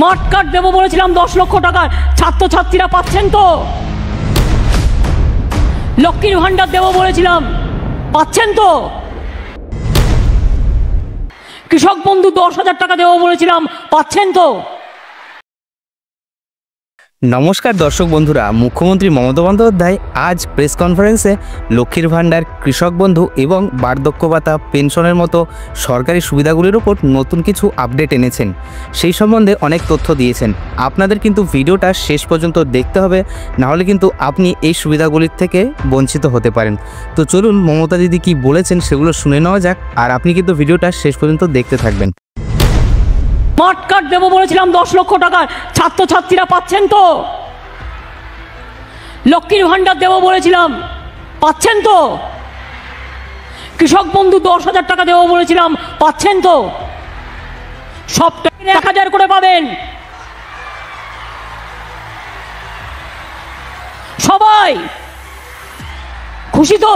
Smart card দেবো বলেছিলাম 10 লক্ষ টাকার, ছাত্রছাত্রীরা পাচ্ছেন তো? লক্ষ্মীর ভান্ডার দেবো বলেছিলাম, পাচ্ছেন তো? কৃষক বন্ধু 10,000 টাকা দেবো বলেছিলাম, পাচ্ছেন তো? নমস্কার দর্শক বন্ধুরা, মুখ্যমন্ত্রী মমতা বন্দ্যোপাধ্যায় আজ প্রেস কনফারেন্সে লক্ষ্মীর ভান্ডার, কৃষক বন্ধু এবং বার্ধক্য ভাতা, পেনশনের মতো সরকারি সুবিধাগুলির উপর নতুন কিছু আপডেট এনেছেন। সেই সম্বন্ধে অনেক তথ্য দিয়েছেন। আপনাদের কিন্তু ভিডিওটা শেষ পর্যন্ত দেখতে হবে, নাহলে কিন্তু আপনি এই সুবিধাগুলির থেকে বঞ্চিত হতে পারেন। তো চলুন মমতা দিদি কি বলেছেন সেগুলো শুনে নেওয়া যাক, আর আপনি কিন্তু ভিডিওটা শেষ পর্যন্ত দেখতে থাকবেন। স্মার্ট কার্ড দেবো বলেছিলাম 10 লক্ষ টাকার, ছাত্রছাত্রীরা পাচ্ছেন তো? লক্ষ্মীর ভান্ডার দেবো বলেছিলাম, পাচ্ছেন তো? কৃষক বন্ধু 10,000 টাকা দেবো বলেছিলাম, পাচ্ছেন তো? সবটা 1,000 করে পাবেন সবাই। খুশি তো?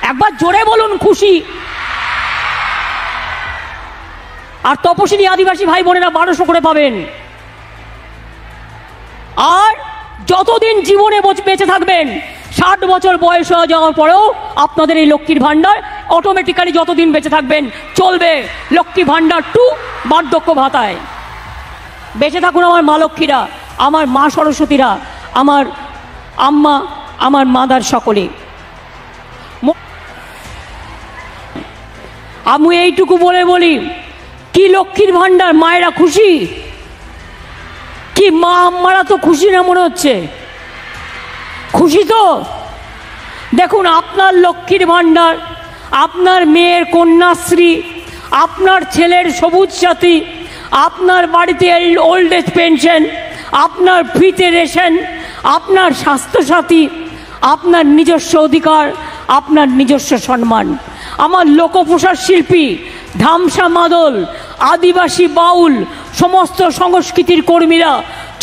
একবার জোরে বলুন খুশি। আর তপশিলি আদিবাসী ভাই বোনেরা 1200 করে পাবেন। আর যতদিন জীবনে বেঁচে থাকবেন, 60 বছর বয়স হয়ে যাওয়ার পরেও আপনাদের এই লক্ষ্মীর ভান্ডার অটোমেটিক্যালি যতদিন বেঁচে থাকবেন চলবে। লক্ষ্মী ভান্ডার 2 বার্ধক্য ভাতায়। বেঁচে থাকুন আমার মা লক্ষ্মীরা, আমার মা সরস্বতীরা, আমার আম্মা, আমার মাদার সকলে। আমি এইটুকু বলি, কি লক্ষ্মীর ভান্ডার, মায়েরা খুশি? কি মা আম্মারা তো খুশি না মনে হচ্ছে? খুশি তো? দেখুন, আপনার লক্ষ্মীর ভান্ডার, আপনার মেয়ের কন্যাশ্রী, আপনার ছেলের সবুজ সাথী, আপনার বাড়িতে ওল্ড এজ পেনশন, আপনার ফ্রিতে রেশন, আপনার স্বাস্থ্যসাথী, আপনার নিজস্ব অধিকার, আপনার নিজস্ব সম্মান। আমার লোকপ্রসার শিল্পী, ধামসা মাদল, আদিবাসী বাউল, সমস্ত সংস্কৃতির কর্মীরা,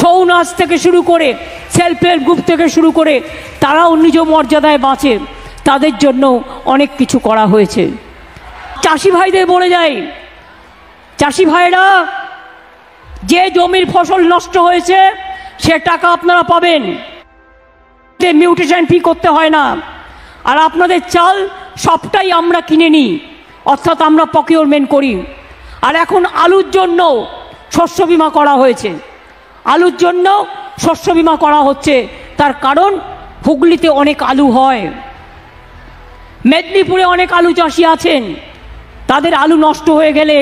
ছৌ নাচ থেকে শুরু করে, সেলফ হেল্প গ্রুপ থেকে শুরু করে, তারাও নিজ মর্যাদায় বাঁচে। তাদের জন্য অনেক কিছু করা হয়েছে। চাষি ভাইদের বলে যাই, চাষি ভাইরা, যে জমির ফসল নষ্ট হয়েছে সে টাকা আপনারা পাবেন, মিউটেশন ফি করতে হয় না। আর আপনাদের চাল সবটাই আমরা কিনে নিই, অর্থাৎ আমরা প্রকিউরমেন্ট করি। আর এখন আলুর জন্য শস্য বিমা করা হয়েছে, আলুর জন্য শস্য বিমা করা হচ্ছে। তার কারণ হুগলিতে অনেক আলু হয়, মেদিনীপুরে অনেক আলু চাষি আছেন, তাদের আলু নষ্ট হয়ে গেলে,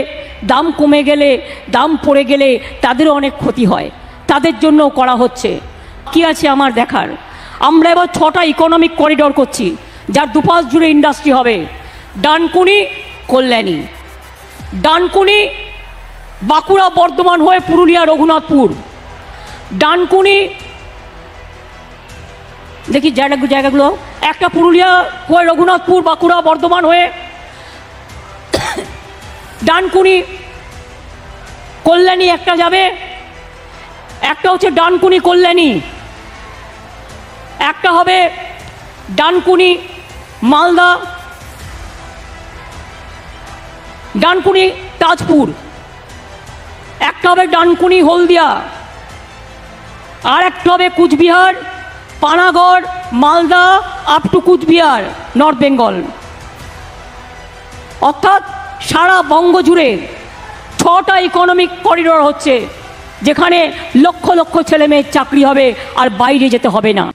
দাম কমে গেলে, দাম পড়ে গেলে তাদেরও অনেক ক্ষতি হয়, তাদের জন্যও করা হচ্ছে। কি আছে আমার দেখার? আমরা এবার 6টা ইকোনমিক করিডোর করছি, যার দুপাশ জুড়ে ইন্ডাস্ট্রি হবে। ডানকুনি, কল্যাণী, ডানকুনি বাঁকুড়া বর্ধমান হয়ে পুরুলিয়া রঘুনাথপুর, ডানকুনি দেখি জায়গাগুলো, একটা পুরুলিয়া হয়ে রঘুনাথপুর, বাঁকুড়া বর্ধমান হয়ে ডানকুনি, কল্যাণী একটা যাবে, একটা হচ্ছে ডানকুনি কল্যাণী, একটা হবে ডানকুনি মালদা, ডানকুনি তাজপুর, একটা হবে ডানকুনি হলদিয়া, আর একটা হবে Coochbehar, Panagarh, Malda up to Coochbehar, north Bengal. অর্থাৎ সারা বঙ্গ জুড়ে 6টা ইকোনমিক করিডোর হচ্ছে, যেখানে লক্ষ লক্ষ ছেলে মেয়ের চাকরি হবে আর বাইরে যেতে হবে না।